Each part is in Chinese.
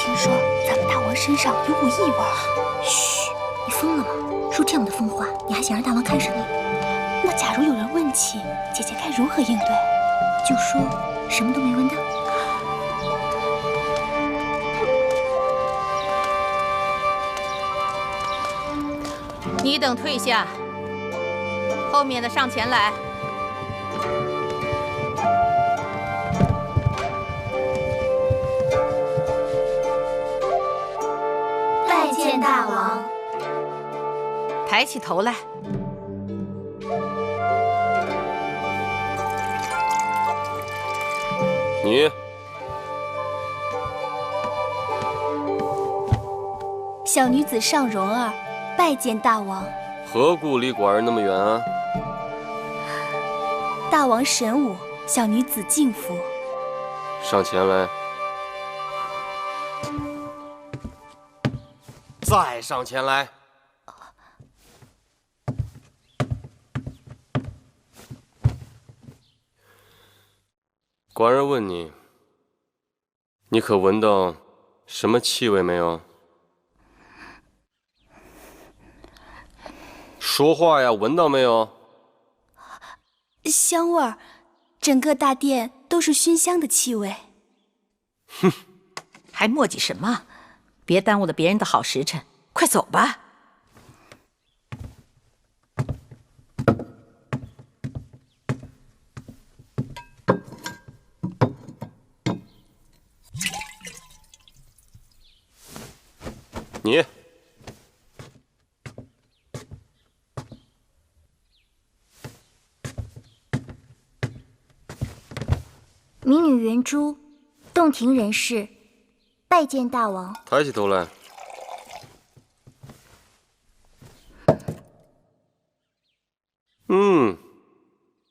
听说咱们大王身上有股异味。嘘，你疯了吗？说这样的疯话，你还想让大王看上你？那假如有人问起，姐姐该如何应对？就说什么都没闻到。你等退下，后面的上前来。拜见大王。抬起头来。你小女子尚蓉儿拜见大王。何故离寡人那么远啊？大王神武，小女子敬服。上前来。再上前来。寡人问你，你可闻到什么气味没有？说话呀，闻到没有？香味儿，整个大殿都是熏香的气味。哼，还磨叽什么？别耽误了别人的好时辰，快走吧。你民女圆珠，洞庭人士，拜见大王。抬起头来。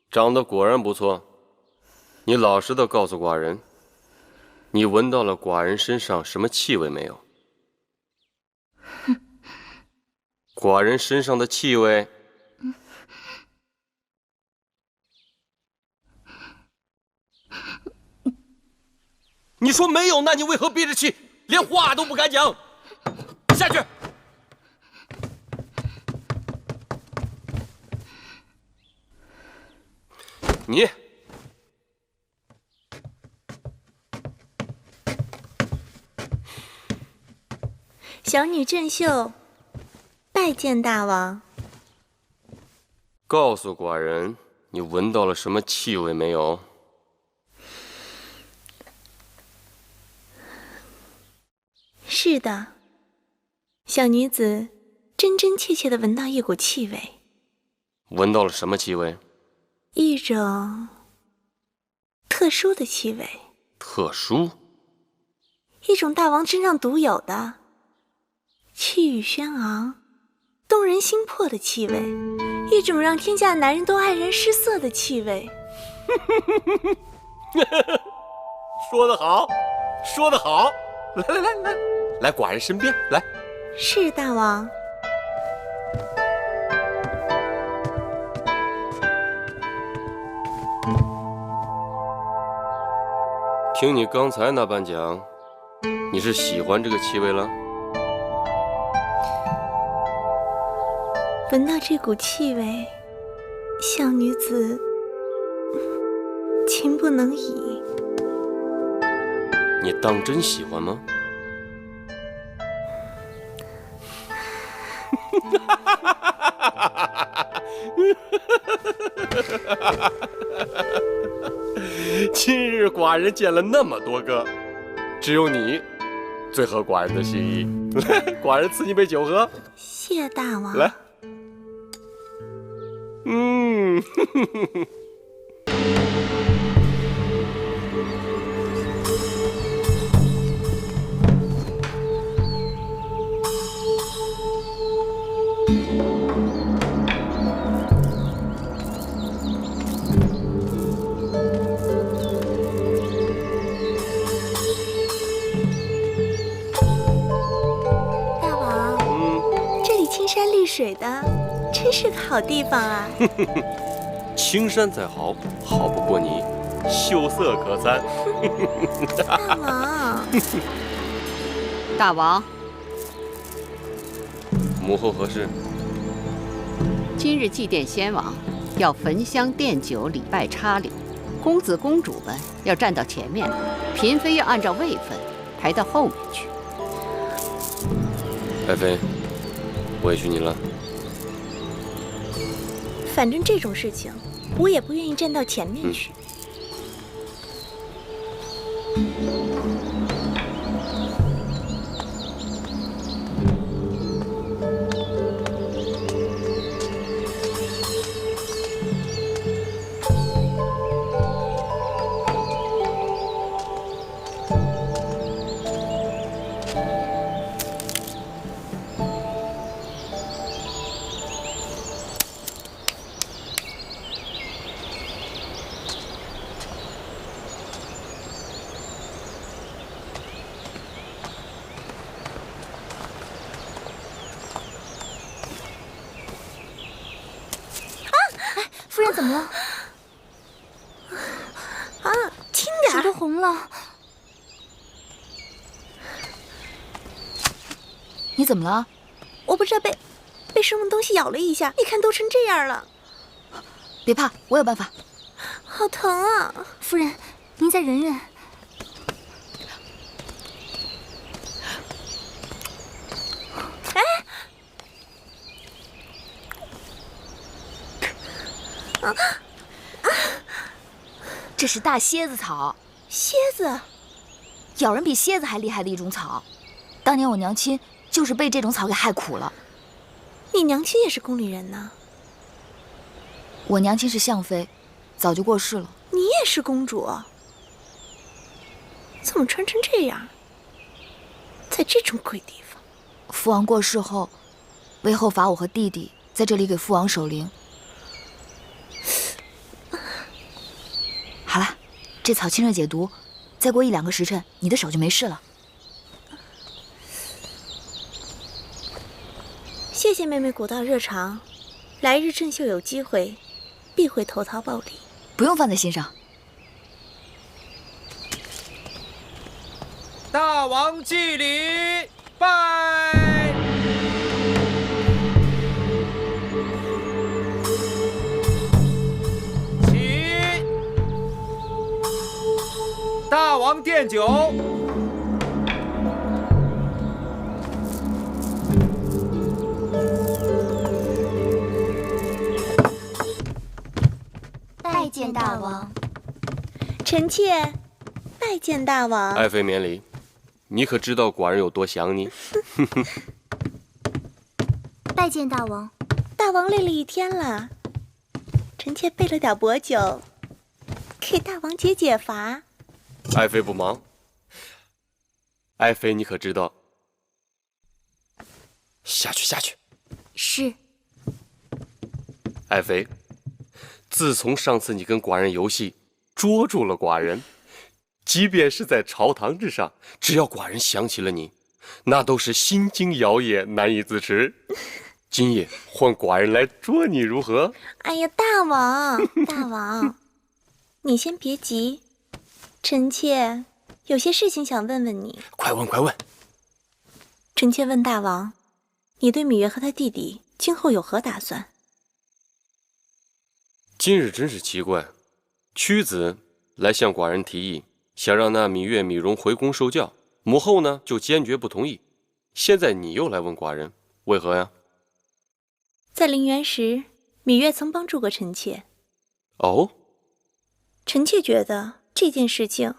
长得果然不错。你老实的告诉寡人，你闻到了寡人身上什么气味没有？寡人身上的气味。你说没有，那你为何憋着气，连话都不敢讲？下去。你小女郑秀，拜见大王。告诉寡人，你闻到了什么气味没有？是的，小女子真真切切地闻到一股气味。闻到了什么气味？一种特殊的气味。特殊？一种大王身上独有的气宇轩昂、动人心魄的气味，一种让天下男人都黯然失色的气味。说得好，说得好！来，寡人身边来。是大王。听你刚才那般讲，你是喜欢这个气味了？闻到这股气味，小女子情不能已。你当真喜欢吗？今日寡人见了那么多个，只有你最合寡人的心意。来，寡人赐你杯酒喝。谢大王。来。水的，真是个好地方啊！青山再好，好不过你秀色可餐。大王，大王，母后何事？今日祭奠先王，要焚香奠酒，礼拜插礼。公子公主们要站到前面，嫔妃要按照位分排到后面去。爱妃，委屈你了。反正这种事情，我也不愿意站到前面去。夫人怎么了？啊，轻点手都红了。你怎么了？我不知道被什么东西咬了一下，你看都成这样了。别怕，我有办法。好疼啊！夫人，您再忍忍。这是大蝎子草，蝎子咬人比蝎子还厉害的一种草。当年我娘亲就是被这种草给害苦了。你娘亲也是宫里人呢？我娘亲是相妃，早就过世了。你也是公主？怎么穿成这样？在这种鬼地方？父王过世后，魏后罚我和弟弟在这里给父王守灵。好了，这草清热解毒，再过1-2个时辰，你的手就没事了。谢谢妹妹古道热肠，来日郑秀有机会，必会投桃报李。不用放在心上。大王祭礼，拜！起！大王奠酒。拜见大王。臣妾拜见大王。爱妃免礼。你可知道寡人有多想你？拜见大王。大王累了一天了，臣妾备了点薄酒，给大王解解乏。爱妃不忙。爱妃，你可知道？下去，下去。是。爱妃，自从上次你跟寡人游戏，捉住了寡人。即便是在朝堂之上，只要寡人想起了你，那都是心惊摇曳，难以自持。今夜换寡人来捉你如何？哎呀，大王，大王，你先别急，臣妾有些事情想问问你。快问，快问。臣妾问大王，你对芈月和她弟弟今后有何打算？今日真是奇怪，屈子来向寡人提议。想让那芈月、芈容回宫受教，母后呢就坚决不同意。现在你又来问寡人，为何呀？在陵园时，芈月曾帮助过臣妾。哦，臣妾觉得这件事情，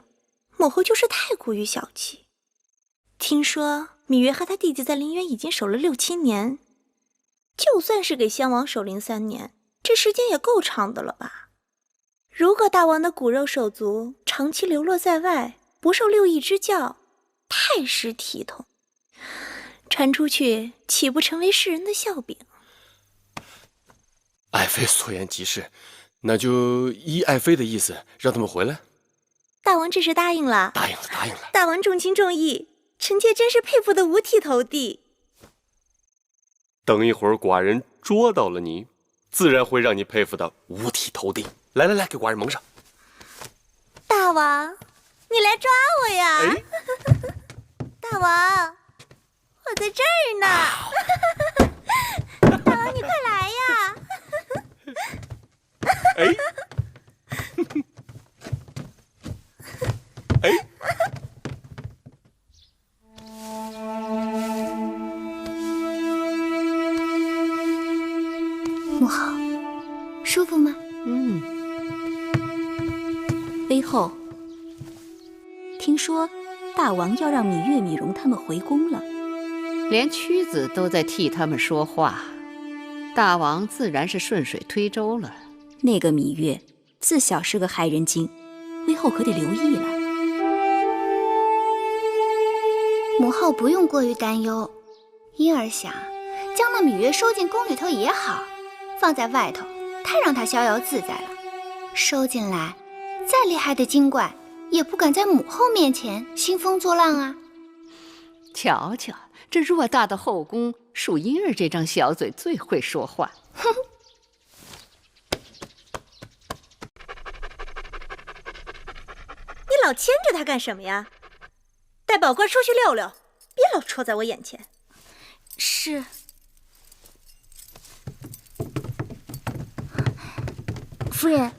母后就是太过于小气。听说芈月和她弟弟在陵园已经守了6、7年，就算是给先王守灵3年，这时间也够长的了吧？如果大王的骨肉手足长期流落在外，不受6艺之教，太失体统，传出去岂不成为世人的笑柄？爱妃所言极是，那就依爱妃的意思，让他们回来。大王这是答应了？答应了，答应了。大王重情重义，臣妾真是佩服得五体投地。等一会儿寡人捉到了你，自然会让你佩服的五体投地。来来来，给寡人蒙上。大王，你来抓我呀！哎，大王，我在这儿呢。大王，你快来呀！哎，哎，母后，舒服吗？妃后，听说大王要让芈月、芈容他们回宫了，连屈子都在替他们说话，大王自然是顺水推舟了。那个芈月自小是个害人精，妃后可得留意了。母后不用过于担忧，婴儿想将那芈月收进宫里头也好，放在外头太让她逍遥自在了。收进来，再厉害的精怪也不敢在母后面前兴风作浪啊！瞧瞧，这偌大的后宫，属婴儿这张小嘴最会说话。哼！你老牵着他干什么呀？带宝官出去溜溜，别老戳在我眼前。是。夫人，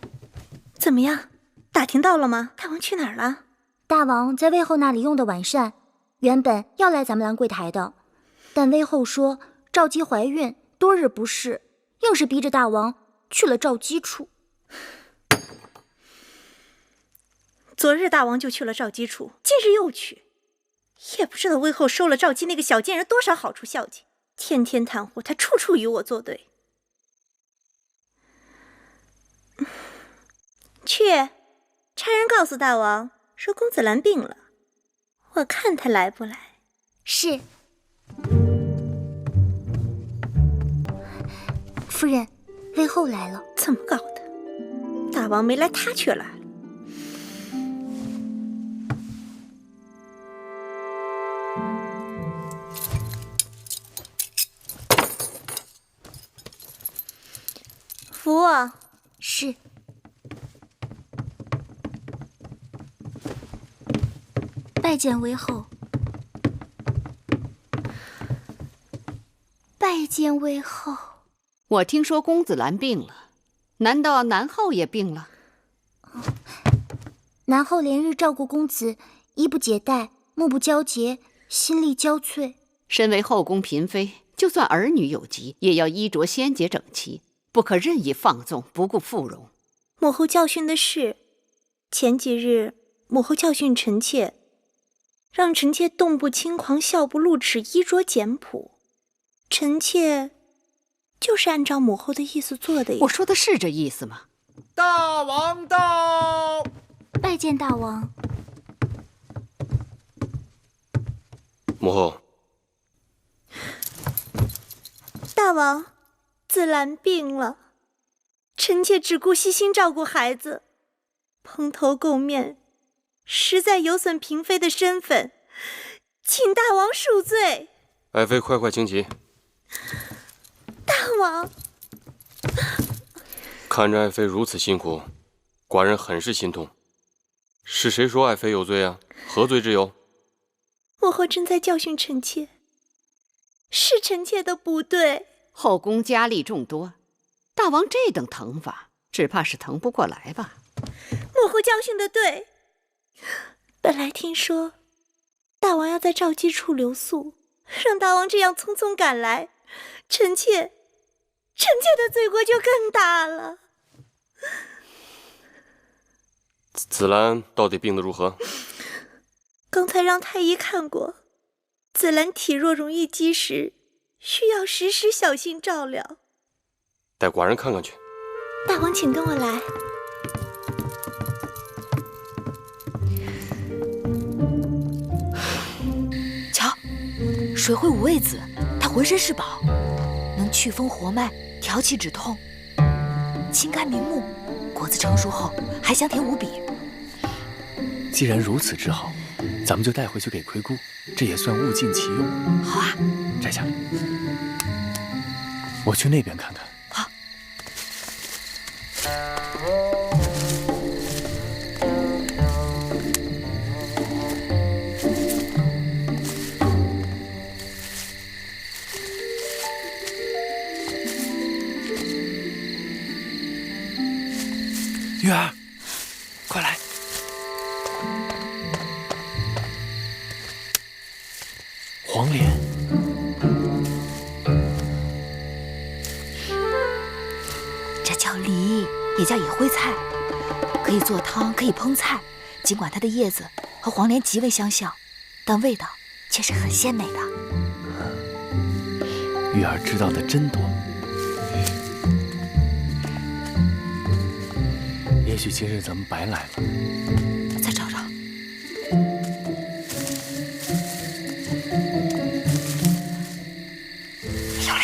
怎么样？打听到了吗？大王去哪儿了？大王在魏后那里用的晚膳，原本要来咱们兰柜台的，但魏后说赵姬怀孕，多日不适，硬是逼着大王去了赵姬处。昨日大王就去了赵姬处，今日又去，也不知道魏后收了赵姬那个小贱人多少好处孝敬，天天袒护他，处处与我作对。去，差人告诉大王说公子兰病了，我看他来不来。是。夫人，魏后来了。怎么搞的？大王没来，他却来了。扶我。是。拜见魏后。拜见魏后。我听说公子兰病了，难道南后也病了？南后连日照顾公子，衣不解带，目不交结，心力交瘁。身为后宫嫔妃，就算儿女有疾，也要衣着鲜洁整齐，不可任意放纵，不顾妇容。母后教训的是，前几日母后教训臣妾，让臣妾动不轻狂，笑不露齿，衣着简朴。臣妾就是按照母后的意思做的呀。我说的是这意思吗？大王到！拜见大王。母后。大王，子兰病了，臣妾只顾悉心照顾孩子，蓬头垢面，实在有损嫔妃的身份，请大王恕罪。爱妃快快请起。大王，看着爱妃如此辛苦，寡人很是心痛。是谁说爱妃有罪啊？何罪之有？母后正在教训臣妾，是臣妾的不对。后宫佳丽众多，大王这等疼法，只怕是疼不过来吧。母后教训的对。本来听说大王要在赵姬处留宿，让大王这样匆匆赶来，臣妾的罪过就更大了。紫兰到底病得如何？刚才让太医看过，紫兰体弱容易积食，需要时时小心照料。带寡人看看去。大王请跟我来。瞧，水会五味子，它浑身是宝，能祛风活脉，调气止痛，清肝明目，果子成熟后还香甜无比。既然如此之好，咱们就带回去给魁姑，这也算物尽其用。好啊，摘下来，我去那边看看。好。玉儿，快来！黄连，这叫梨，也叫野灰菜，可以做汤，可以烹菜。尽管它的叶子和黄连极为相像，但味道却是很鲜美的。玉儿知道的真多。也许今日咱们白来了。再找找。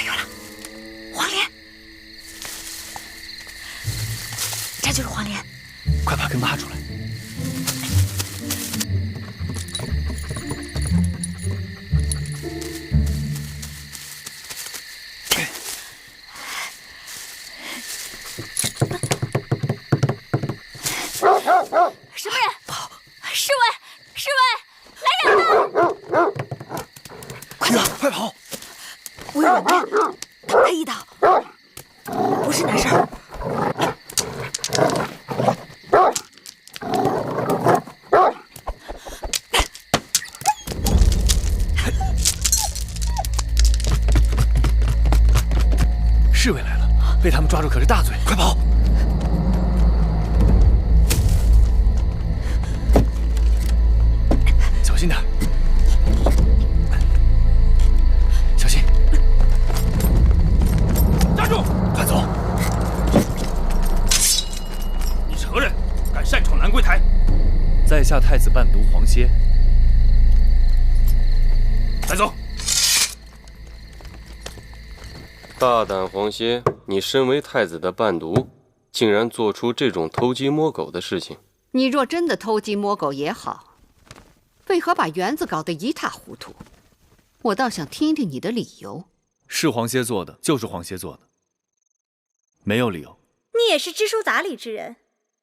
有了，黄连，这就是黄连。快把根挖出来。什么人？侍卫，侍卫，来人呐！快走，快跑！我有软鞭，挡他一刀，不是难事儿。侍卫来了，被他们抓住可是大罪，快跑！小心点，小心！站住！快走！你何人？敢擅闯兰桂台？在下太子伴读黄歇。带走！大胆黄歇，你身为太子的伴读，竟然做出这种偷鸡摸狗的事情。你若真的偷鸡摸狗也好，为何把园子搞得一塌糊涂？我倒想听听你的理由。是黄歇做的，就是黄歇做的，没有理由。你也是知书达理之人，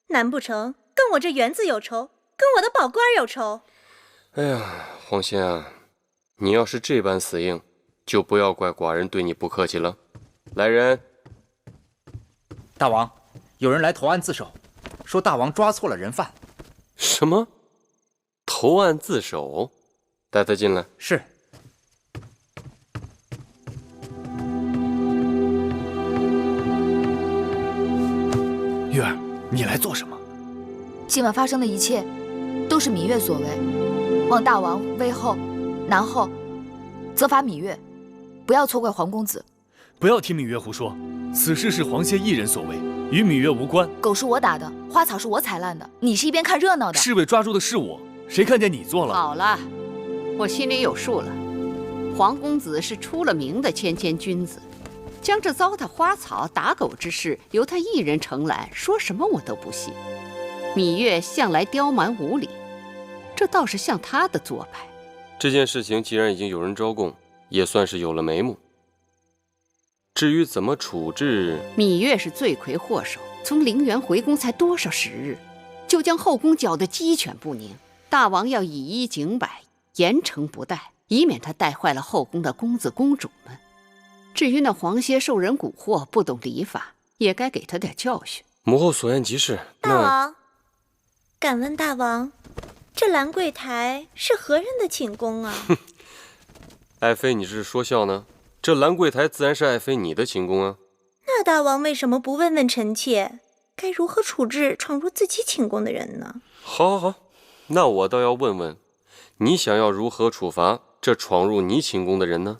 难不成跟我这园子有仇，跟我的宝官有仇？哎呀，黄歇啊，你要是这般死硬，就不要怪寡人对你不客气了。来人！大王，有人来投案自首，说大王抓错了人犯。什么？投案自首？带他进来。是。玉儿，你来做什么？今晚发生的一切，都是芈月所为。望大王威后、南后，责罚芈月，不要错怪黄公子。不要听芈月胡说，此事是黄歇一人所为，与芈月无关。狗是我打的，花草是我采烂的，你是一边看热闹的。侍卫抓住的是我，谁看见你做了？好了，我心里有数了。黄公子是出了名的谦谦君子，将这糟蹋花草、打狗之事由他一人承揽，说什么我都不信。芈月向来刁蛮无礼，这倒是像他的做派。这件事情既然已经有人招供，也算是有了眉目。至于怎么处置，芈月是罪魁祸首，从陵园回宫才多少时日，就将后宫搅得鸡犬不宁。大王要以一警百，严惩不贷，以免他带坏了后宫的公子公主们。至于那黄歇受人蛊惑，不懂礼法，也该给他点教训。母后所言极是。大王，敢问大王，这兰桂台是何人的寝宫啊？爱妃，你是说笑呢？这兰桂台自然是爱妃你的寝宫啊。那大王为什么不问问臣妾，该如何处置闯入自己寝宫的人呢？好，那我倒要问问，你想要如何处罚这闯入你寝宫的人呢？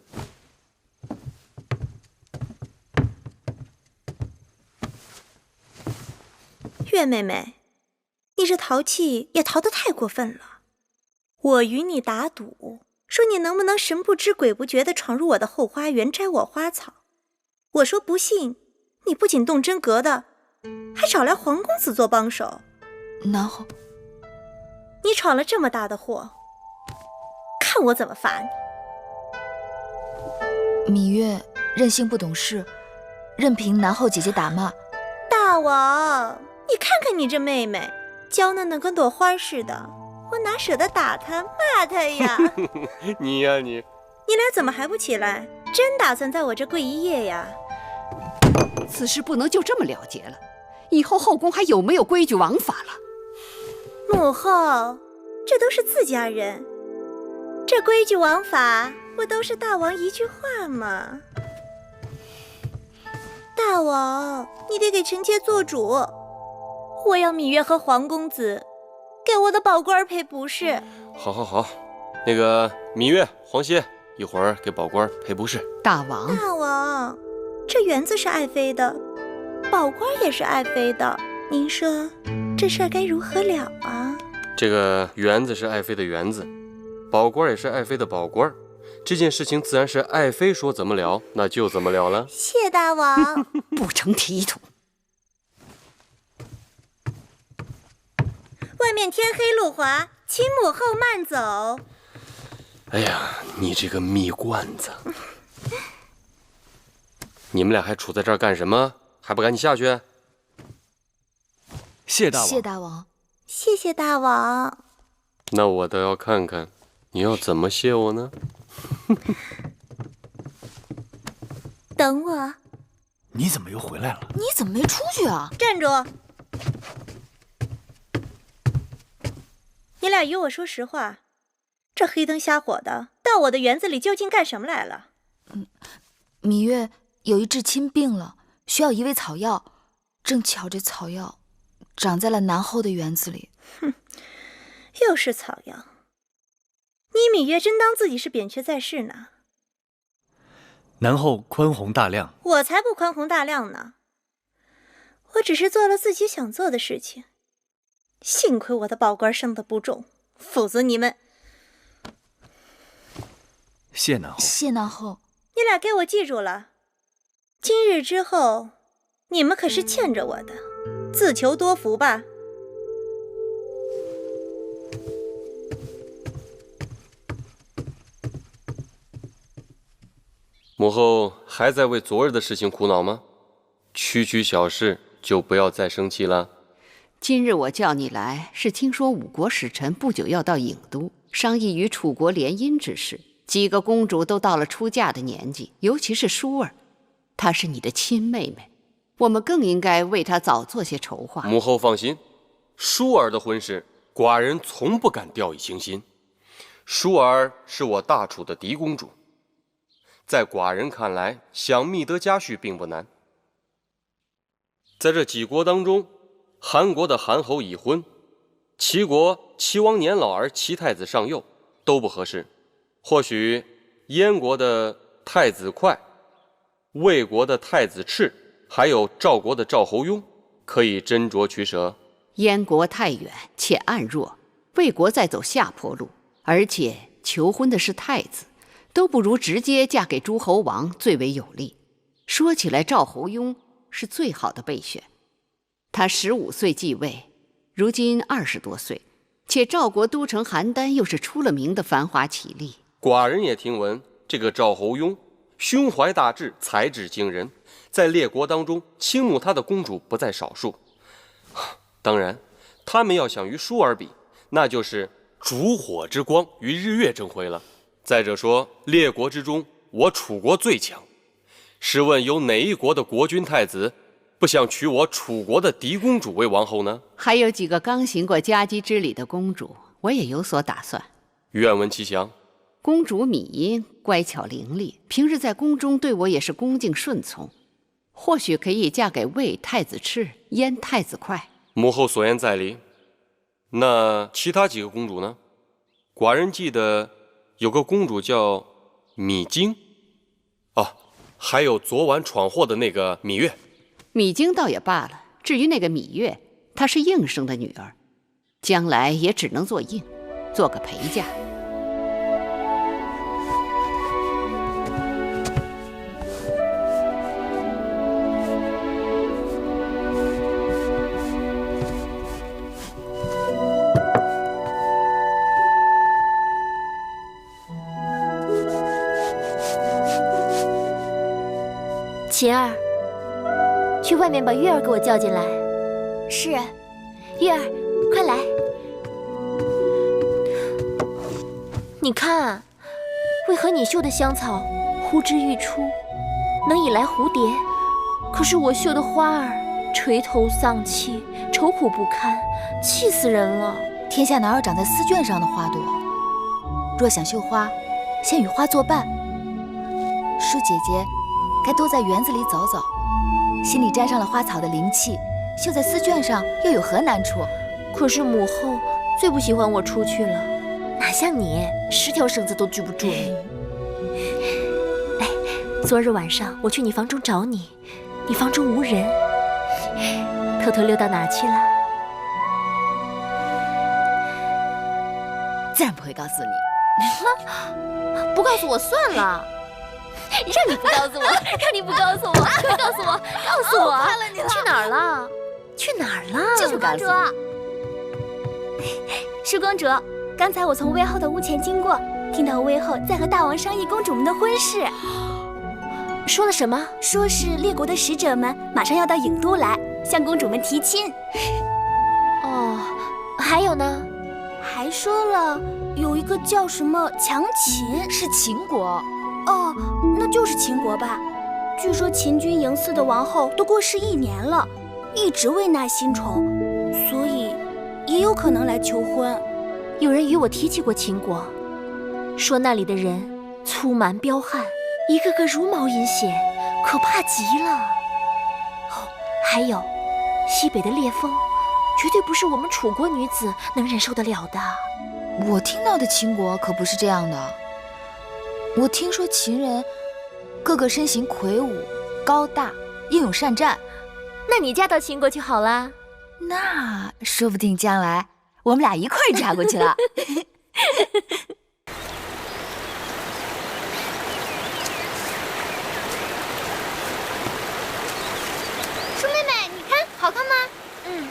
月妹妹，你这淘气也淘得太过分了。我与你打赌，说你能不能神不知鬼不觉地闯入我的后花园摘我花草。我说不信，你不仅动真格的，还找来黄公子做帮手。然后你闯了这么大的祸，看我怎么罚你。芈月任性不懂事，任凭南后姐姐打骂。大王，你看看你这妹妹，娇嫩的跟朵花似的，我哪舍得打她骂她呀？你呀你俩怎么还不起来？真打算在我这跪一夜呀？此事不能就这么了结了，以后后宫还有没有规矩王法了？母后，这都是自家人，这规矩王法不都是大王一句话吗？大王，你得给臣妾做主，我要芈月和黄公子给我的宝官赔不是。好，好，好，那个芈月、黄歇，一会儿给宝官赔不是。大王，大王，这园子是爱妃的，宝官也是爱妃的，您说这事儿该如何了啊？这个园子是爱妃的园子，宝官也是爱妃的宝官，这件事情自然是爱妃说怎么了，那就怎么了了。谢大王。不成体统。外面天黑路滑，请母后慢走。哎呀，你这个蜜罐子！你们俩还杵在这儿干什么？还不赶紧下去？谢大王。谢大王。谢谢大王。那我倒要看看，你要怎么谢我呢？等我。你怎么又回来了？你怎么没出去啊？站住！你俩与我说实话，这黑灯瞎火的到我的园子里究竟干什么来了？芈月有一至亲病了，需要一味草药，正巧这草药长在了南后的园子里。哼，又是草药！你芈月真当自己是扁鹊在世呢？南后宽宏大量，我才不宽宏大量呢！我只是做了自己想做的事情。幸亏我的宝官生得不重，否则你们……谢南后。谢南后，你俩给我记住了，今日之后，你们可是欠着我的，自求多福吧。母后还在为昨日的事情苦恼吗？区区小事就不要再生气了。今日我叫你来，是听说五国使臣不久要到郢都，商议与楚国联姻之事。几个公主都到了出嫁的年纪，尤其是舒儿，她是你的亲妹妹，我们更应该为她早做些筹划。母后放心，舒儿的婚事，寡人从不敢掉以轻心。舒儿是我大楚的嫡公主，在寡人看来，想觅得佳婿并不难。在这几国当中，韩国的韩侯已婚，齐国齐王年老而齐太子尚幼，都不合适。或许燕国的太子哙、魏国的太子赤，还有赵国的赵侯雍，可以斟酌取舍。燕国太远且暗弱，魏国在走下坡路，而且求婚的是太子，都不如直接嫁给诸侯王最为有利。说起来，赵侯雍是最好的备选。他15岁继位，如今20多岁，且赵国都城邯郸又是出了名的繁华绮丽。寡人也听闻，这个赵侯雍胸怀大志，才智惊人，在列国当中倾慕他的公主不在少数。当然，他们要想与舒儿比，那就是烛火之光与日月争辉了。再者说，列国之中，我楚国最强。试问有哪一国的国君太子不想娶我楚国的嫡公主为王后呢？还有几个刚行过佳姬之礼的公主，我也有所打算。愿闻其详。公主芈英乖巧伶俐，平日在宫中对我也是恭敬顺从，或许可以嫁给魏太子赤、燕太子哙。母后所言在理。那其他几个公主呢？寡人记得有个公主叫芈京，哦，还有昨晚闯祸的那个芈月。芈京倒也罢了，至于那个芈月，她是应生的女儿，将来也只能做应，做个陪嫁。琴儿，去外面把月儿给我叫进来。是，月儿，快来。你看，为何你绣的香草呼之欲出，能引来蝴蝶，可是我绣的花儿垂头丧气，愁苦不堪，气死人了。天下哪有长在丝绢上的花朵？若想绣花，先与花作伴。舒姐姐该多在园子里走走，心里沾上了花草的灵气，绣在丝绢上又有何难处？可是母后最不喜欢我出去了，哪像你10条绳子都拘不住你。哎，昨日晚上我去你房中找你，你房中无人，偷偷溜到哪儿去了？自然不会告诉你。不告诉我算了。让你不告诉我，让你不告诉我，快告诉我，告诉我，快了你了！去哪儿了？去哪儿了？就不告诉你。舒公主，刚才我从魏后的屋前经过，听到魏后在和大王商议公主们的婚事。说了什么？说是列国的使者们马上要到郢都来向公主们提亲。哦，还有呢？还说了有一个叫什么强秦，是秦国。哦，那就是秦国吧。据说秦军嬴驷的王后都过世1年了，一直未纳新宠，所以也有可能来求婚。有人与我提起过秦国，说那里的人粗蛮彪悍，一个个茹毛饮血，可怕极了。哦，还有西北的烈风，绝对不是我们楚国女子能忍受得了的。我听到的秦国可不是这样的。我听说秦人个个身形魁梧高大，英勇善战。那你嫁到秦国去好啦。那说不定将来我们俩一块儿嫁过去了。舒妹妹，你看好看吗？嗯。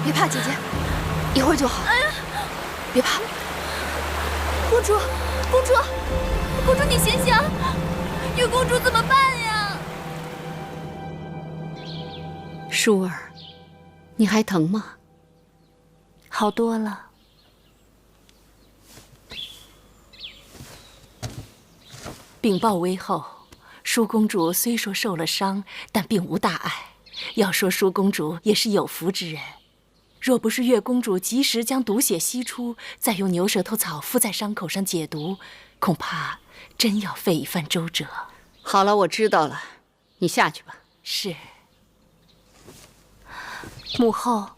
别怕，姐姐，一会儿就好。别怕。公主，公主，公主，你醒醒！月公主怎么办呀？舒儿，你还疼吗？好多了。禀报微后，舒公主虽说受了伤，但并无大碍。要说舒公主也是有福之人，若不是月公主及时将毒血吸出，再用牛舌头草敷在伤口上解毒，恐怕真要费一番周折。好了，我知道了，你下去吧。是。母后，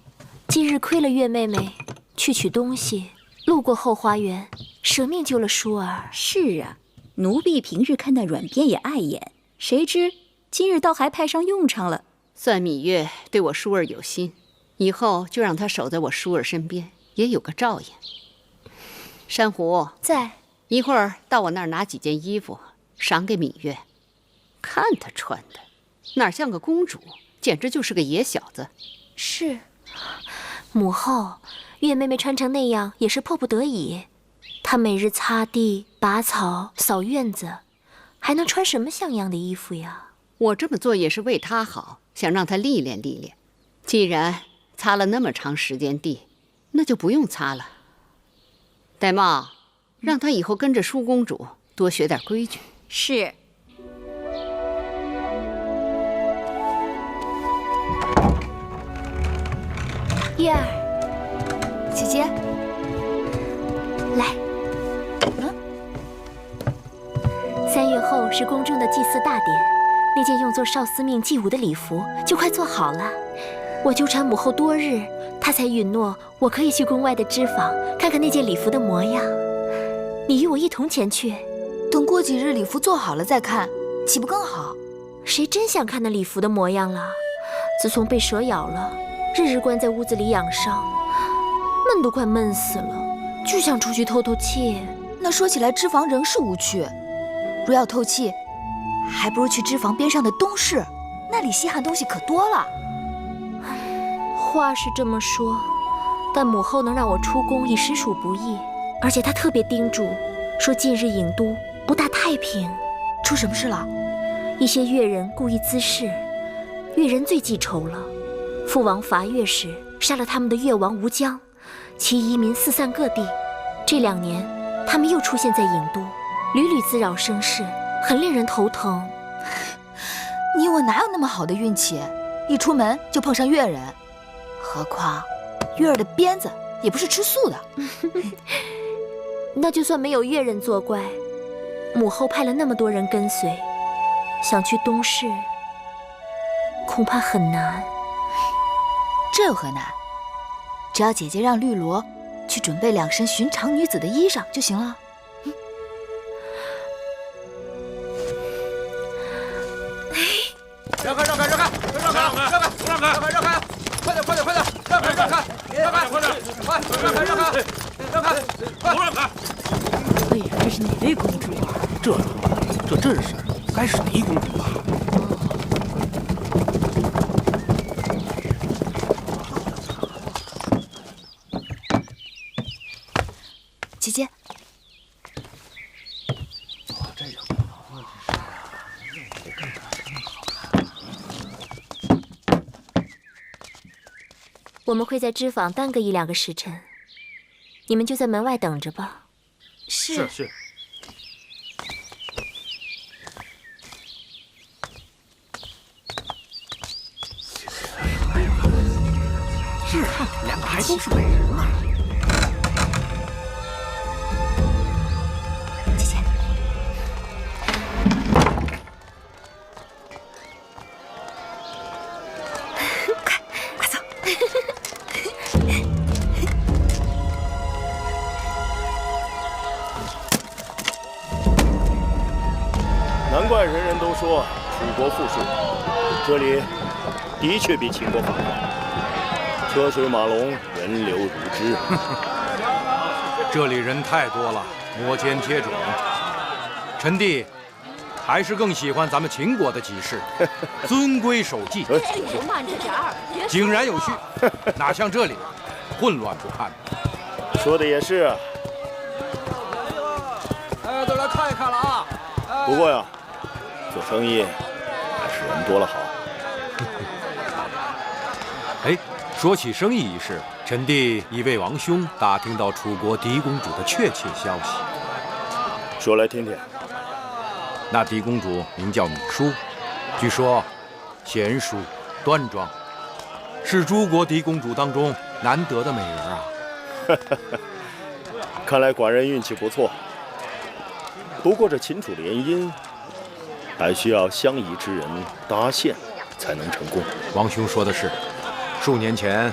今日亏了月妹妹去取东西，路过后花园，舍命救了舒儿。是啊，奴婢平日看待软鞭也碍眼，谁知今日倒还派上用场了。算芈月对我舒儿有心，以后就让她守在我舒儿身边，也有个照应。珊瑚在，一会儿到我那儿拿几件衣服赏给芈月，看她穿的，哪像个公主，简直就是个野小子。是，母后，月妹妹穿成那样也是迫不得已。他每日擦地、拔草、扫院子，还能穿什么像样的衣服呀？我这么做也是为他好，想让他历练历练。既然擦了那么长时间地，那就不用擦了。玳瑁，让他以后跟着舒公主多学点规矩。是。月儿，姐姐，来。3月后是宫中的祭祀大典，那件用作少司命祭舞的礼服就快做好了。我纠缠母后多日，她才允诺我可以去宫外的织坊看看那件礼服的模样。你与我一同前去，等过几日礼服做好了再看，岂不更好？谁真想看那礼服的模样了？自从被蛇咬了，日日关在屋子里养伤，闷都快闷死了，就想出去透透气。那说起来，织坊仍是无趣。若要透气，还不如去织坊边上的东市，那里稀罕东西可多了。话是这么说，但母后能让我出宫已实属不易，而且她特别叮嘱，说近日郢都不大太平。出什么事了？一些越人故意滋事，越人最记仇了。父王伐越时杀了他们的越王吴江，其遗民四散各地。这2年，他们又出现在郢都，屡屡滋扰生事，很令人头疼。你我哪有那么好的运气？一出门就碰上越人，何况月儿的鞭子也不是吃素的。那就算没有越人作怪，母后派了那么多人跟随，想去东市，恐怕很难。这有何难？只要姐姐让绿萝去准备2身寻常女子的衣裳就行了。让开！快点！哎呀，这是哪位公主啊？这阵势，该是狄公主吧？姐姐，我们会在织坊耽搁1-2个时辰，你们就在门外等着吧。是。是，2个还都是美人嘛。姐姐，快走！难怪人人都说楚国富庶，这里的确比秦国繁华。车水马龙，人流如织。这里人太多了，摩肩接踵。臣弟还是更喜欢咱们秦国的集市，遵规守纪，慢着点儿，井然有序，哪像这里混乱不堪。说的也是。大家都来看一看了啊！不过呀，做生意还是人多了好。哎，说起生意一事，臣弟已为王兄打听到楚国狄公主的确切消息。说来听听。那狄公主名叫芈姝，据说贤淑端庄，是诸国狄公主当中难得的美人啊。看来寡人运气不错。不过这秦楚联姻，还需要相宜之人搭线才能成功。王兄说的是。数年前，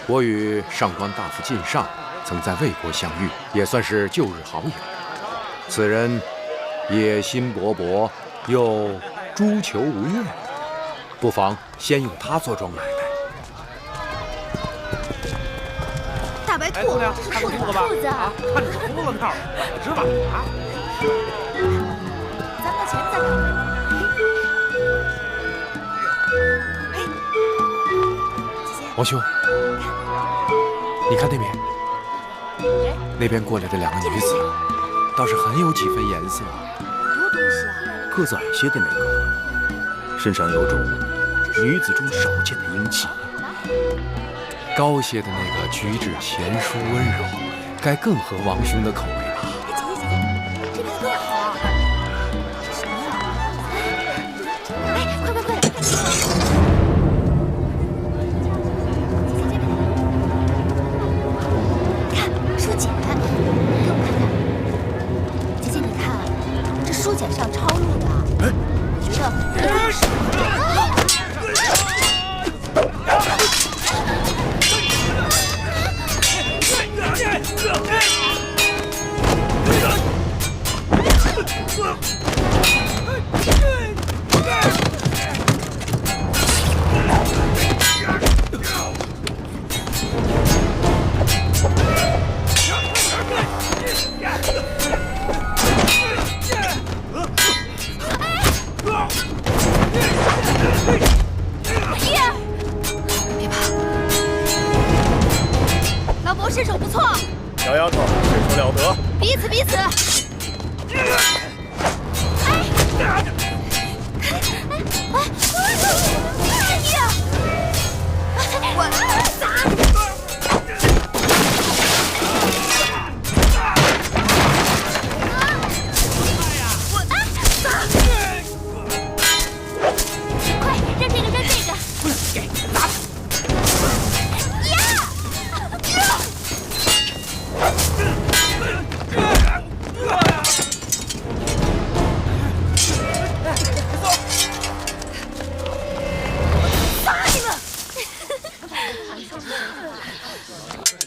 我与上官大夫靳尚曾在魏国相遇，也算是旧日好友。此人野心勃勃，又诛求无厌，不妨先用他做庄买卖。大白兔，姑娘，看兔子吧，啊，看着秃了套，是吧？啊，咱们到前面再看。王兄，你看那边。哎。那边过来的2个女子，倒是很有几分颜色。多东西啊！个子矮些的那个，身上有种女子中少见的英气；高些的那个举止贤淑温柔，该更合王兄的口味吧？这边更好。什么呀？哎，快！看书简，给我看看。姐姐，你看，这书简是要抄录的。我觉得。别怕，老伯身手不错，小丫头身手了得，彼此。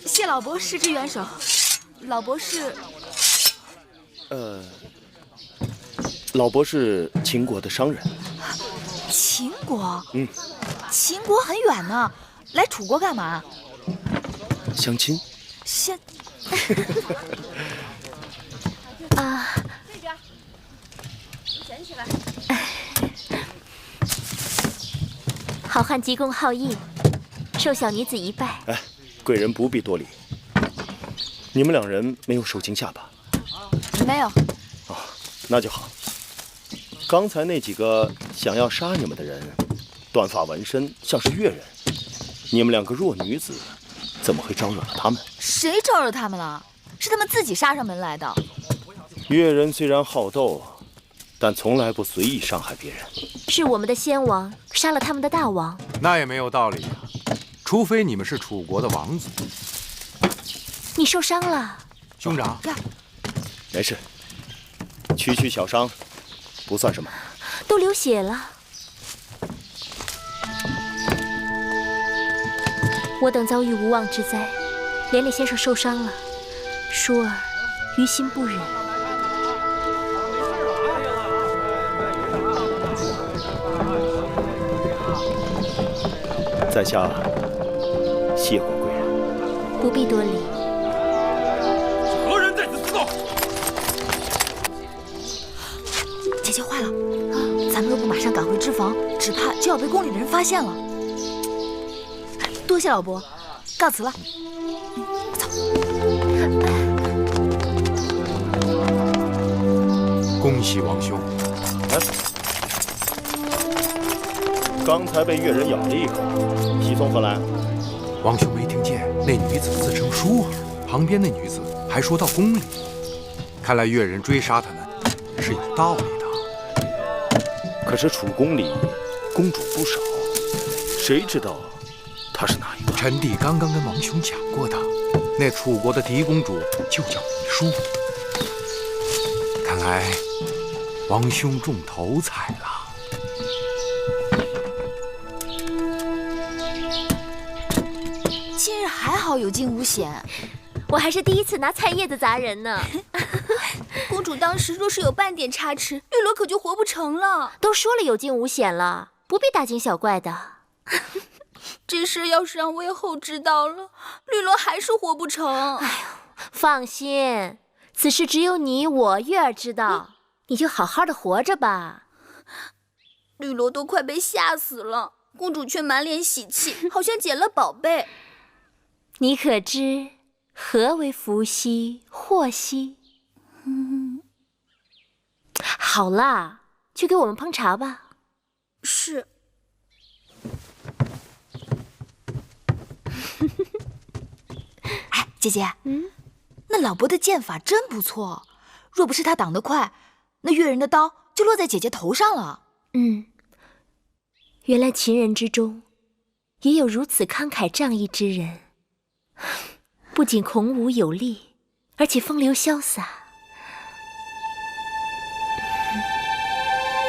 谢老伯施之援手，老伯是……老伯是秦国的商人。秦国？秦国很远呢，来楚国干嘛？相亲。先……啊，这边，你捡起来。好汉急公好义，受小女子一拜。哎，贵人不必多礼。你们2人没有受惊吓吧？没有。哦，那就好。刚才那几个想要杀你们的人，短发纹身，像是越人。你们2个弱女子，怎么会招惹了他们？谁招惹他们了？是他们自己杀上门来的。越人虽然好斗，但从来不随意伤害别人。是我们的先王杀了他们的大王。那也没有道理啊，除非你们是楚国的王族。你受伤了，兄长。没事，区小伤，不算什么。都流血了。我等遭遇无妄之灾，连累先生受伤了，舒儿于心不忍。在下谢过贵人。不必多礼。何人在此私斗？姐姐坏了，咱们若不马上赶回脂房，只怕就要被宫里的人发现了。多谢老伯，告辞了。走。恭喜王兄。哎，刚才被越人咬了一口，喜从何来？王兄没听见那女子自称舒儿，旁边那女子还说到宫里，看来越人追杀他们是有道理的。可是楚宫里公主不少，谁知道她是哪一个？臣弟刚刚跟王兄讲过的，那楚国的嫡公主就叫宜舒。看来王兄中头彩了。今日还好有惊无险，我还是第一次拿菜叶子砸人呢。公主当时若是有半点差池，绿萝可就活不成了。都说了有惊无险了，不必大惊小怪的。这事要是让魏后知道了，绿萝还是活不成。哎呦，放心，此事只有你我月儿知道，你就好好的活着吧。绿萝都快被吓死了，公主却满脸喜气，好像捡了宝贝。你可知，何为福兮祸兮？好啦，去给我们烹茶吧。是。哎，姐姐，那老伯的剑法真不错，若不是他挡得快，那越人的刀就落在姐姐头上了。原来秦人之中也有如此慷慨仗义之人，不仅孔武有力，而且风流潇洒。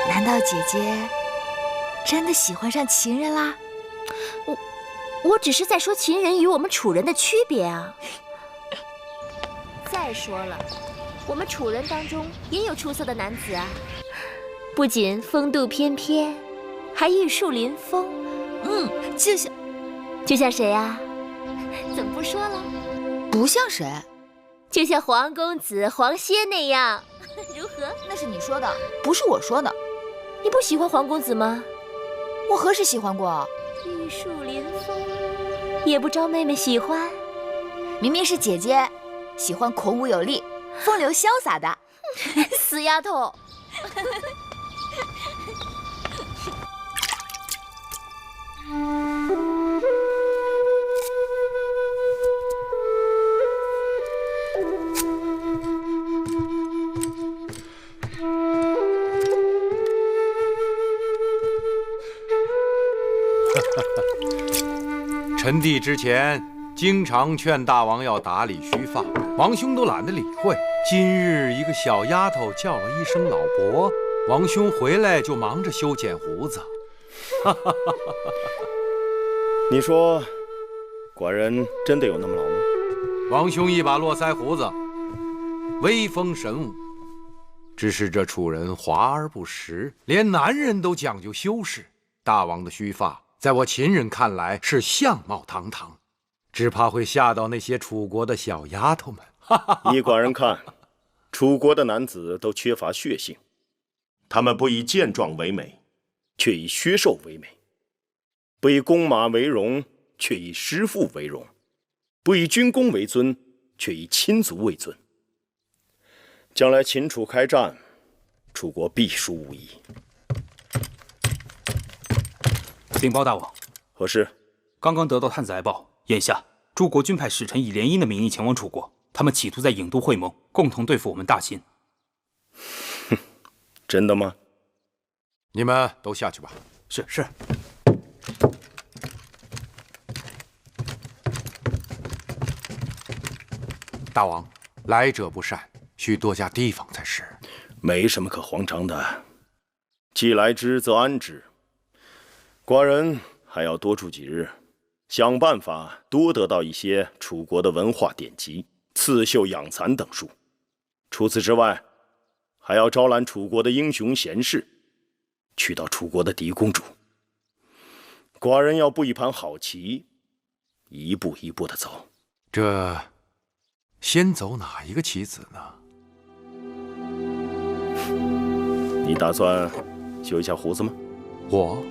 难道姐姐真的喜欢上秦人啦？我只是在说秦人与我们楚人的区别啊。再说了，我们楚人当中也有出色的男子啊，不仅风度翩翩，还玉树临风。就像谁啊？怎么不说了？不像谁？就像黄公子、黄歇那样，如何？那是你说的，不是我说的。你不喜欢黄公子吗？我何时喜欢过？玉树临风，也不招妹妹喜欢。明明是姐姐喜欢孔武有力、风流潇洒的。死丫头！臣弟之前经常劝大王要打理须发，王兄都懒得理会。今日一个小丫头叫了一声老伯，王兄回来就忙着修剪胡子。你说，寡人真的有那么老吗？王兄一把络腮胡子，威风神武。只是这楚人华而不实，连男人都讲究修饰。大王的须发，在我秦人看来是相貌堂堂，只怕会吓到那些楚国的小丫头们。依寡人看，楚国的男子都缺乏血性，他们不以健壮为美，却以削瘦为美；不以弓马为荣，却以师父为荣；不以军功为尊，却以亲族为尊。将来秦楚开战，楚国必输无疑。禀报大王，何事？刚刚得到探子来报，眼下诸国均派使臣以联姻的名义前往楚国，他们企图在郢都会盟，共同对付我们大秦。真的吗？你们都下去吧。是。大王，来者不善，需多加提防才是。没什么可慌张的，既来之则安之。寡人还要多住几日，想办法多得到一些楚国的文化典籍、刺绣、养蚕等书。除此之外，还要招揽楚国的英雄贤士，娶到楚国的嫡公主。寡人要布一盘好棋，一步一步的走。这先走哪一个棋子呢？你打算修一下胡子吗？我，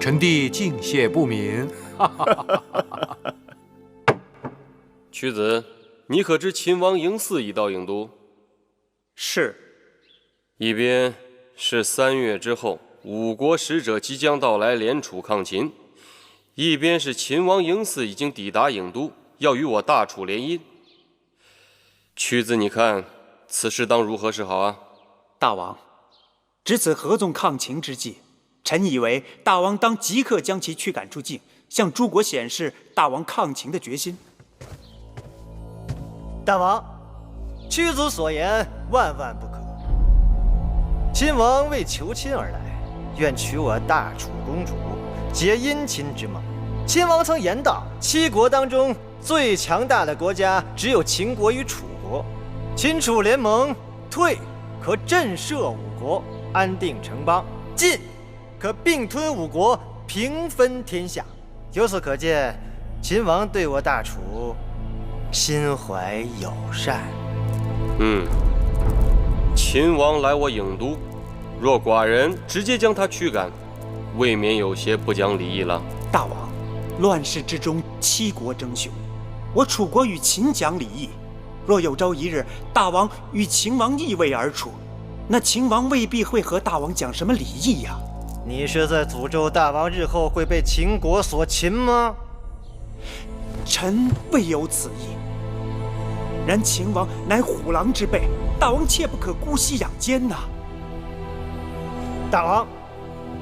臣弟敬谢不敏。屈子，你可知秦王嬴驷已到郢都？是。一边是3月之后5国使者即将到来联楚抗秦，一边是秦王嬴驷已经抵达郢都，要与我大楚联姻。屈子，你看此事当如何是好啊？大王，值此合纵抗秦之际，臣以为大王当即刻将其驱赶出境，向诸国显示大王抗秦的决心。大王，屈子所言万万不可。秦王为求亲而来，愿娶我大楚公主，结姻亲之盟。秦王曾言道，7国当中最强大的国家只有秦国与楚国，秦楚联盟，退可震慑5国，安定城邦；进可并吞5国，平分天下。由此可见，秦王对我大楚心怀友善。秦王来我郢都，若寡人直接将他驱赶，未免有些不讲礼义了。大王，乱世之中7国争雄，我楚国与秦讲礼义，若有朝一日大王与秦王逆位而处，那秦王未必会和大王讲什么礼义呀。你是在诅咒大王日后会被秦国所擒吗？臣未有此意。然秦王乃虎狼之辈，大王切不可姑息养奸呐。大王，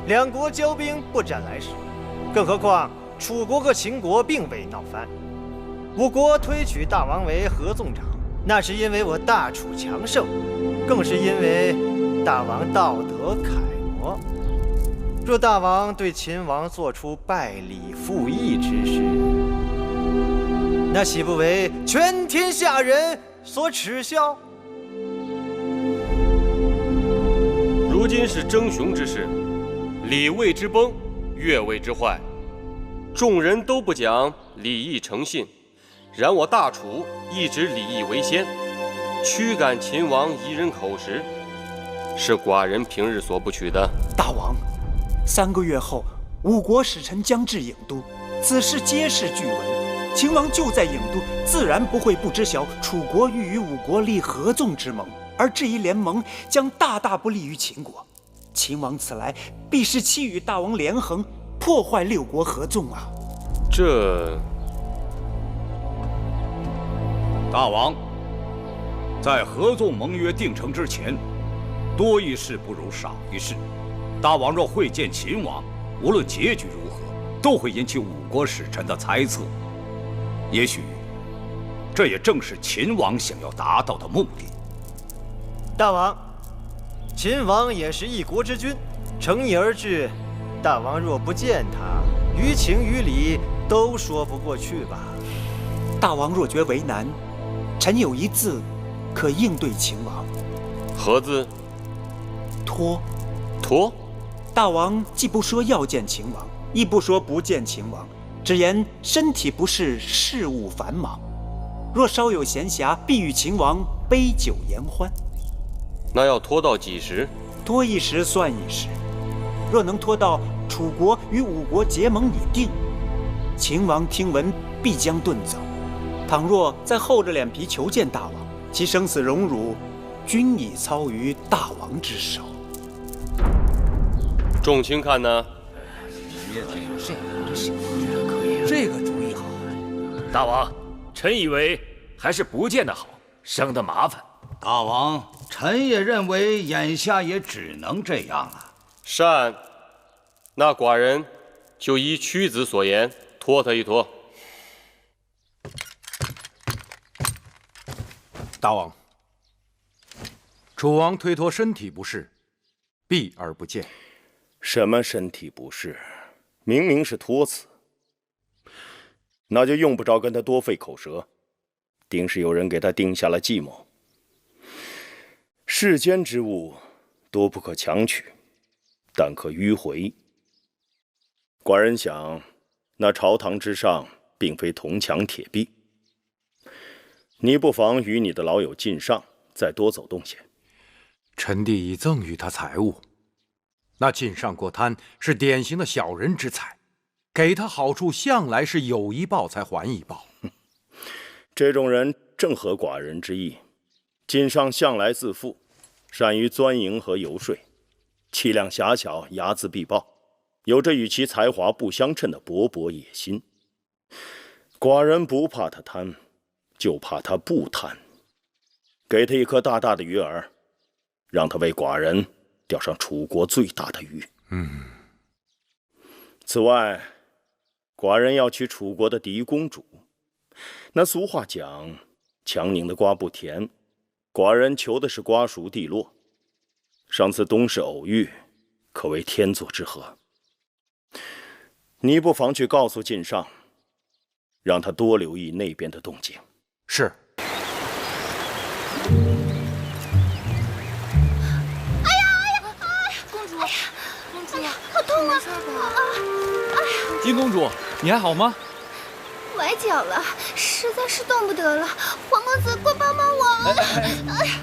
两国交兵不斩来使，更何况楚国和秦国并未闹翻。我国推举大王为合纵长，那是因为我大楚强盛，更是因为大王道德楷模。若大王对秦王做出败礼负义之事，那岂不为全天下人所耻笑？如今是争雄之势，礼位之崩，乐位之坏，众人都不讲礼义诚信，然我大楚一直礼义为先，驱赶秦王夷人口实，是寡人平日所不取的。大王，3个月后，5国使臣将至郢都，此事皆是据闻。秦王就在郢都，自然不会不知晓楚国欲与5国立合纵之盟，而这一联盟将大大不利于秦国。秦王此来，必是期与大王连横，破坏6国合纵啊！这……大王，在合纵盟约定成之前，多一事不如少一事。大王若会见秦王，无论结局如何，都会引起5国使臣的猜测。也许，这也正是秦王想要达到的目的。大王，秦王也是一国之君，乘意而至，大王若不见他，于情于理都说不过去吧？大王若觉为难，臣有一字可应对秦王。何字？托。托？大王既不说要见秦王，亦不说不见秦王，只言身体不适，事务繁忙。若稍有闲暇，必与秦王杯酒言欢。那要拖到几时？拖一时算一时。若能拖到楚国与5国结盟已定，秦王听闻必将遁走。倘若再厚着脸皮求见大王，其生死荣辱，均已操于大王之手。众卿看呢？这个主意好。大王，臣以为还是不见得好，省得麻烦。大王，臣也认为眼下也只能这样了。善，那寡人就依屈子所言，拖他一拖。大王，楚王推脱身体不适，避而不见。什么身体不适？明明是托辞。那就用不着跟他多费口舌，定是有人给他定下了计谋。世间之物，多不可强取，但可迂回。寡人想，那朝堂之上并非铜墙铁壁，你不妨与你的老友靳尚再多走动些。臣弟已赠予他财物，那靳尚过贪是典型的小人之才，给他好处向来是有一报才还一报。这种人正合寡人之意。靳尚向来自负，善于钻营和游说，气量狭小，睚眦必报，有着与其才华不相称的勃勃野心。寡人不怕他贪，就怕他不贪。给他一颗大大的鱼饵，让他为寡人钓上楚国最大的鱼。此外，寡人要娶楚国的嫡公主。那俗话讲，强拧的瓜不甜，寡人求的是瓜熟蒂落。上次东市偶遇，可谓天作之合。你不妨去告诉靳尚，让他多留意那边的动静。是。好痛啊！金公主，你还好吗？崴脚了，实在是动不得了。黄公子，快帮帮我！哎呀！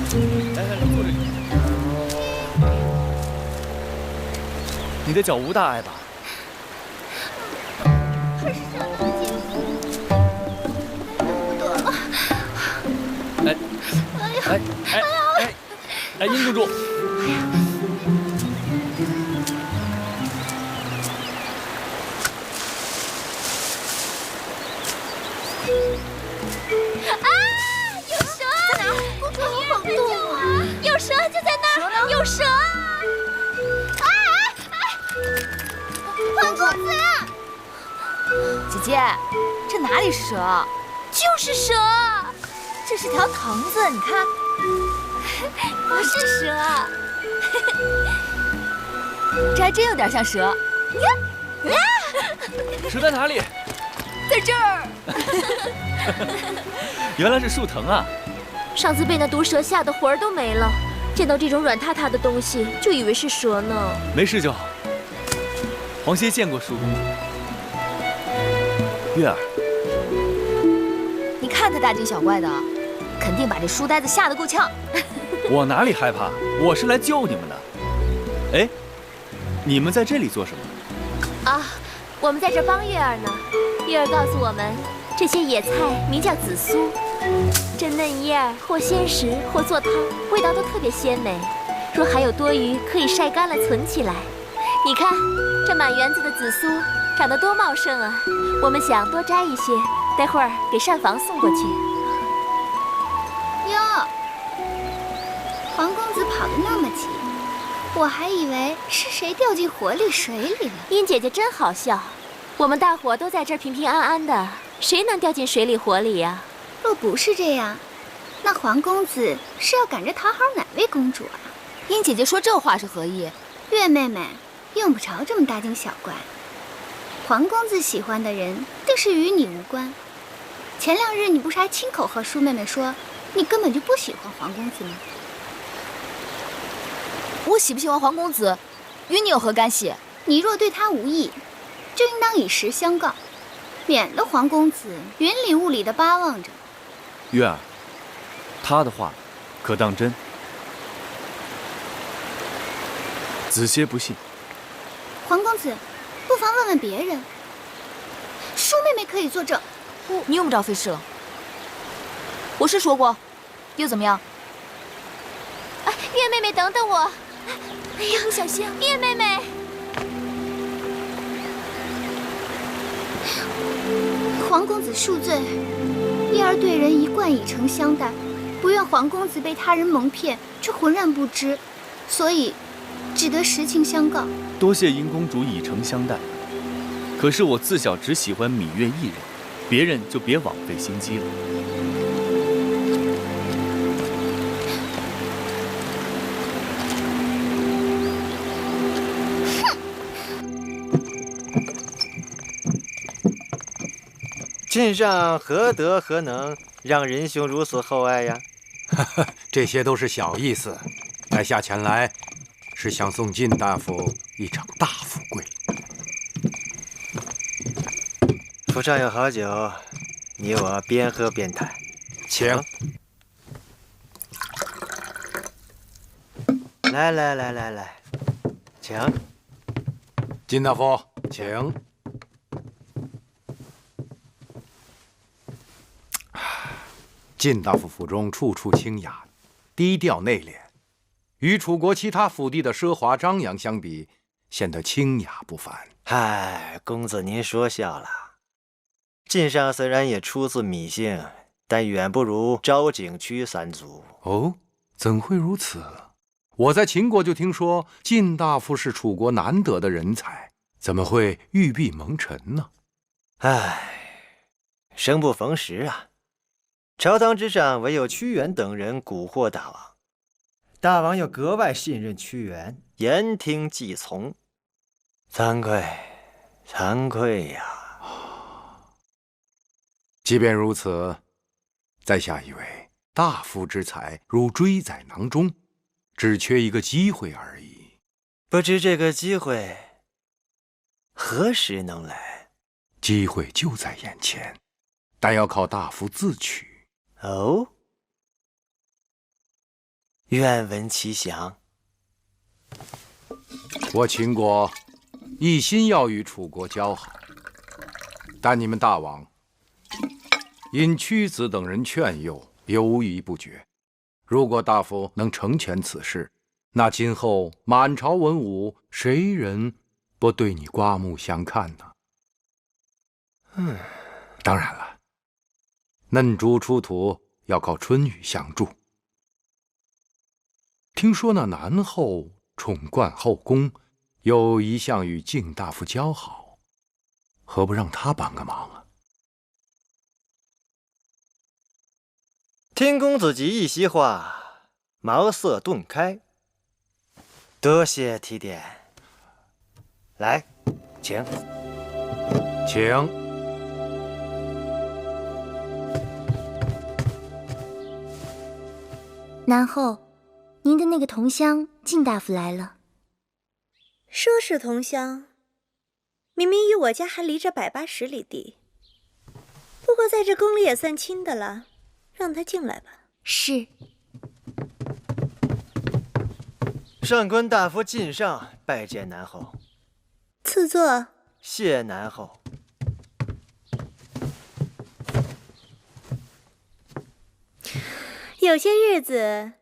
坐这里。你的脚无大碍吧？还是伤得紧。哎，殷公主，有蛇！在哪？公主，你好动啊！有蛇就在那儿，有蛇！黄公子，姐姐，这哪里是蛇？就是蛇！这是条藤子，你看。不是蛇，这还真有点像蛇。蛇在哪里？在这儿。原来是树藤啊！上次被那毒蛇吓得魂儿都没了，见到这种软塌塌的东西，就以为是蛇呢。没事就好。皇歇见过淑公主。月儿，你看他大惊小怪的，肯定把这书呆子吓得够呛。我哪里害怕？我是来救你们的。哎，你们在这里做什么？啊，我们在这帮月儿呢。月儿告诉我们，这些野菜名叫紫苏，这嫩叶儿或鲜食或做汤，味道都特别鲜美。若还有多余，可以晒干了存起来。你看，这满园子的紫苏长得多茂盛啊！我们想多摘一些，待会儿给膳房送过去。哟，黄公子跑得那么急，我还以为是谁掉进火里水里了。殷姐姐真好笑，我们大伙都在这儿平平安安的，谁能掉进水里火里呀？若不是这样，那黄公子是要赶着讨好哪位公主啊？殷姐姐说这话是何意？月妹妹，用不着这么大惊小怪。黄公子喜欢的人，定是与你无关。前2日你不是还亲口和舒妹妹说，你根本就不喜欢黄公子吗？我喜不喜欢黄公子，与你有何干系？你若对他无意，就应当以实相告，免得黄公子云里雾里的巴望着。月儿，他的话可当真？子歇不信。黄公子，不妨问问别人。舒妹妹可以作证。你用不着费事了。我是说过，又怎么样？哎，月妹妹，等等我！哎呀，你小心！月妹妹，黄公子恕罪，叶儿对人一贯以诚相待，不愿黄公子被他人蒙骗，却浑然不知，所以只得实情相告。多谢殷公主以诚相待，可是我自小只喜欢芈月一人，别人就别枉费心机了。晋上何德何能，让仁兄如此厚爱呀？这些都是小意思，在下前来是想送晋大夫一场大富贵。府上有好酒，你我边喝边谈。请。来，请。晋大夫，请。晋大夫府中处处清雅，低调内敛，与楚国其他府地的奢华张扬相比，显得清雅不凡。嗨，公子您说笑了。晋上虽然也出自芈姓，但远不如昭景区3族。哦，怎会如此？我在秦国就听说晋大夫是楚国难得的人才，怎么会玉璧蒙尘呢？唉，生不逢时啊。朝堂之上，唯有屈原等人蛊惑大王，大王又格外信任屈原，言听计从，惭愧呀！即便如此，在下以为大夫之才如追在囊中，只缺一个机会而已。不知这个机会何时能来？机会就在眼前，但要靠大夫自取。哦，愿闻其详。我秦国一心要与楚国交好，但你们大王因屈子等人劝诱，犹豫不决。如果大夫能成全此事，那今后满朝文武，谁人不对你刮目相看呢？当然了，嫩猪出土要靠春雨相助。听说那南后宠冠后宫，又一向与敬大夫交好，何不让他帮个忙啊？听公子及一席话，茅塞顿开。多谢提点。来，请。请。南后，您的那个同乡靳大夫来了。说是同乡，明明与我家还离着180里地。不过在这宫里也算亲的了，让他进来吧。是。上官大夫靳上拜见南后。赐座。谢南后。有些日子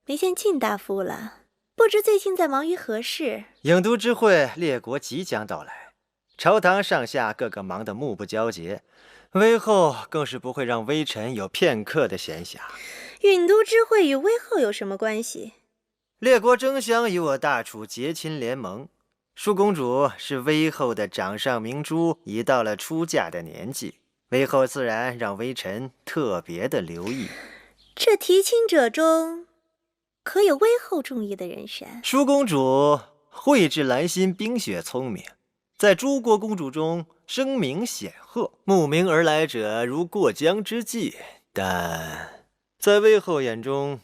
没见靳大夫了，不知最近在忙于何事？郢都之会，列国即将到来，朝堂上下个个忙得目不交接，微后更是不会让微臣有片刻的闲暇。郢都之会与微后有什么关系？列国争相与我大楚结亲联盟，淑公主是微后的掌上明珠，已到了出嫁的年纪，微后自然让微臣特别的留意。这提亲者中，可有微后中意的人选？淑公主慧质兰心，冰雪聪明，在诸国公主中声名显赫，慕名而来者如过江之鲫。但在微后眼中，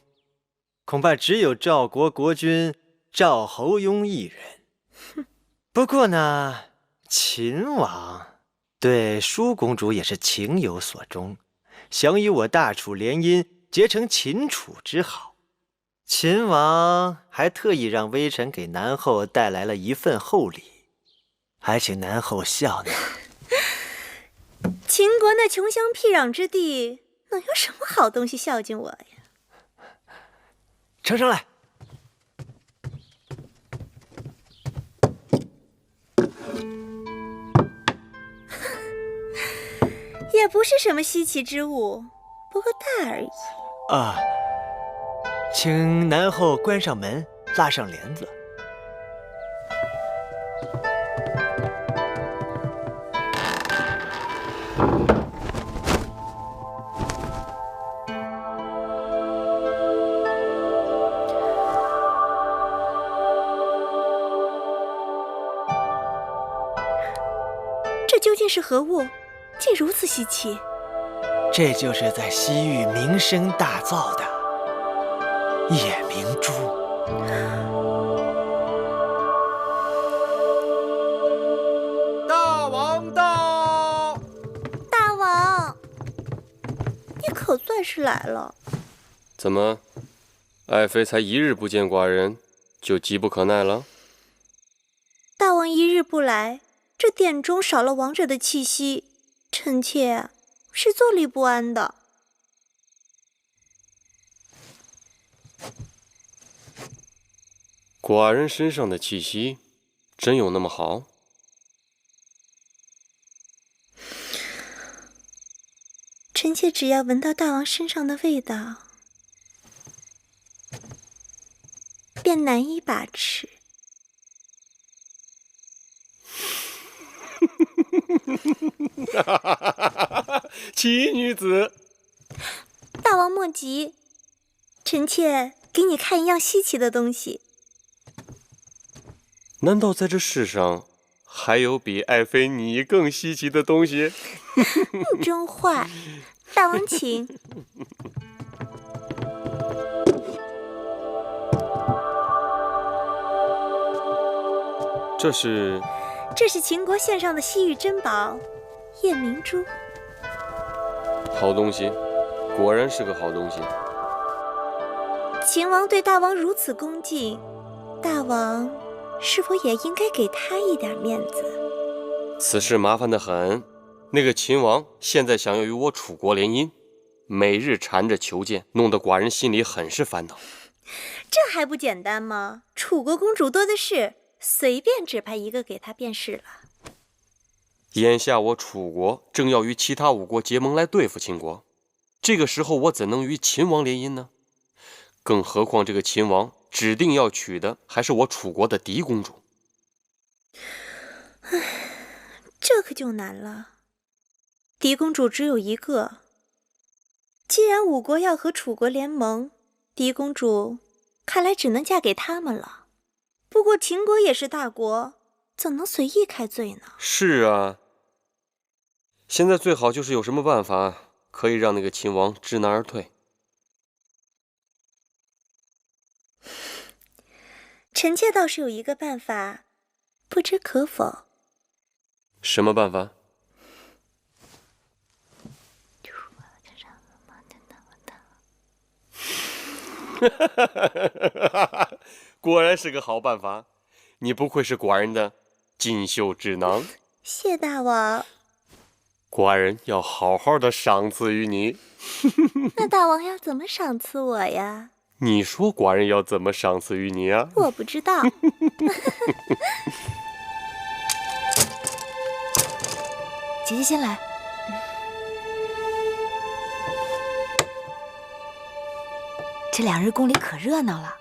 恐怕只有赵国国君赵侯雍一人。不过呢，秦王对淑公主也是情有所钟，想与我大楚联姻，结成秦楚之好。秦王还特意让微臣给南后带来了一份厚礼，还请南后笑纳。秦国那穷乡僻壤之地，能有什么好东西孝敬我呀？呈上来。也不是什么稀奇之物，不过大而已。啊，请南后关上门，拉上帘子。这究竟是何物？竟如此稀奇！这就是在西域名声大噪的夜明珠。大王到！大王，你可算是来了。怎么，爱妃才1日不见寡人，就急不可耐了？大王1日不来，这殿中少了王者的气息，臣妾是坐立不安的。寡人身上的气息，真有那么好？臣妾只要闻到大王身上的味道，便难以把持。奇女子，大王莫急，臣妾给你看一样稀奇的东西。难道在这世上还有比爱妃你更稀奇的东西？你真坏，大王请。这是秦国献上的西域珍宝夜明珠。好东西，果然是个好东西。秦王对大王如此恭敬，大王是否也应该给他一点面子？此事麻烦得很。那个秦王现在想要与我楚国联姻，每日缠着求见，弄得寡人心里很是烦恼。这还不简单吗？楚国公主多的是，随便指派一个给她便是了。眼下我楚国正要与其他5国结盟来对付秦国，这个时候我怎能与秦王联姻呢？更何况这个秦王指定要娶的还是我楚国的嫡公主。唉，这可就难了。嫡公主只有一个，既然5国要和楚国联盟，嫡公主看来只能嫁给他们了。不过秦国也是大国，怎能随意开罪呢？是啊，现在最好就是有什么办法可以让那个秦王知难而退。臣妾倒是有一个办法，不知可否？什么办法？果然是个好办法，你不愧是寡人的锦绣之囊。谢大王。寡人要好好的赏赐于你。那大王要怎么赏赐我呀？你说寡人要怎么赏赐于你啊？我不知道。姐姐先来。这2日宫里可热闹了，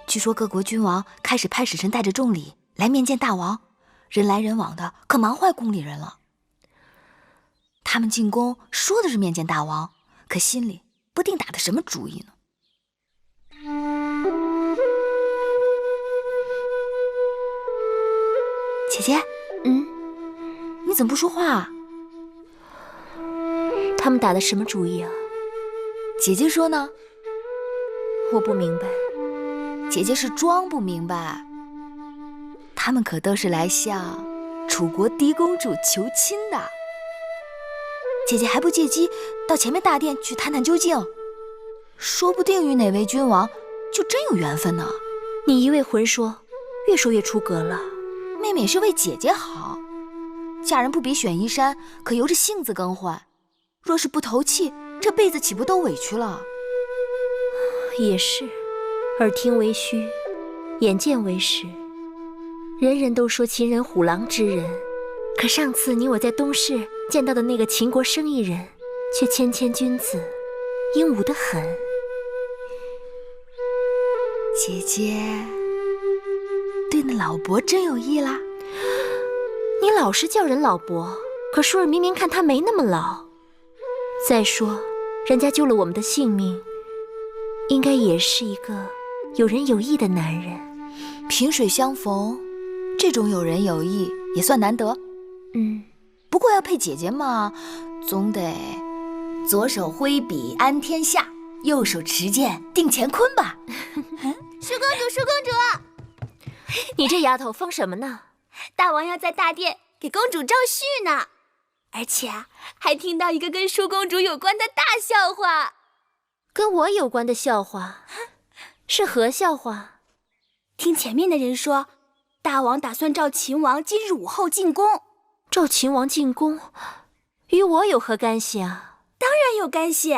据说各国君王开始派使臣带着重礼来面见大王，人来人往的，可忙坏宫里人了。他们进宫说的是面见大王，可心里不定打的什么主意呢。姐姐，你怎么不说话啊？他们打的什么主意啊？姐姐说呢？我不明白。姐姐是装不明白。他们可都是来向楚国嫡公主求亲的。姐姐还不借机到前面大殿去探探究竟，说不定与哪位君王就真有缘分呢。你一味混说，越说越出格了。妹妹也是为姐姐好，嫁人不比选衣衫，可由着性子更换。若是不投气，这辈子岂不都委屈了？也是，耳听为虚，眼见为实。人人都说秦人虎狼之人，可上次你我在东市见到的那个秦国生意人，却谦谦君子，英武得很。姐姐对那老伯真有意啦？你老是叫人老伯，可舒儿明明看他没那么老。再说，人家救了我们的性命，应该也是一个有仁有义的男人。萍水相逢，这种有仁有义也算难得。不过要配姐姐嘛，总得左手挥笔安天下，右手持剑定乾坤吧。舒公主，舒公主，你这丫头疯什么呢？大王要在大殿给公主招婿呢，而且还听到一个跟舒公主有关的大笑话。跟我有关的笑话？是何笑话？听前面的人说，大王打算召秦王今日午后进宫。召秦王进宫，与我有何干系啊？当然有干系。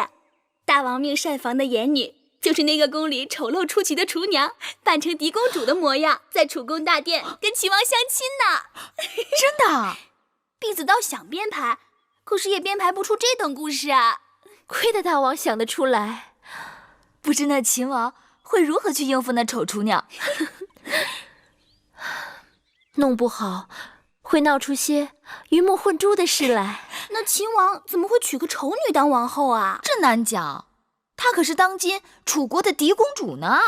大王命膳房的言女，就是那个宫里丑陋出奇的厨娘，扮成嫡公主的模样，在楚宫大殿跟秦王相亲呢。真的？婢子倒想编排，可是也编排不出这等故事啊。亏得大王想得出来。不知那秦王会如何去应付那丑厨娘？弄不好会闹出些鱼目混珠的事来。那秦王怎么会娶个丑女当王后啊？这难讲，她可是当今楚国的嫡公主呢。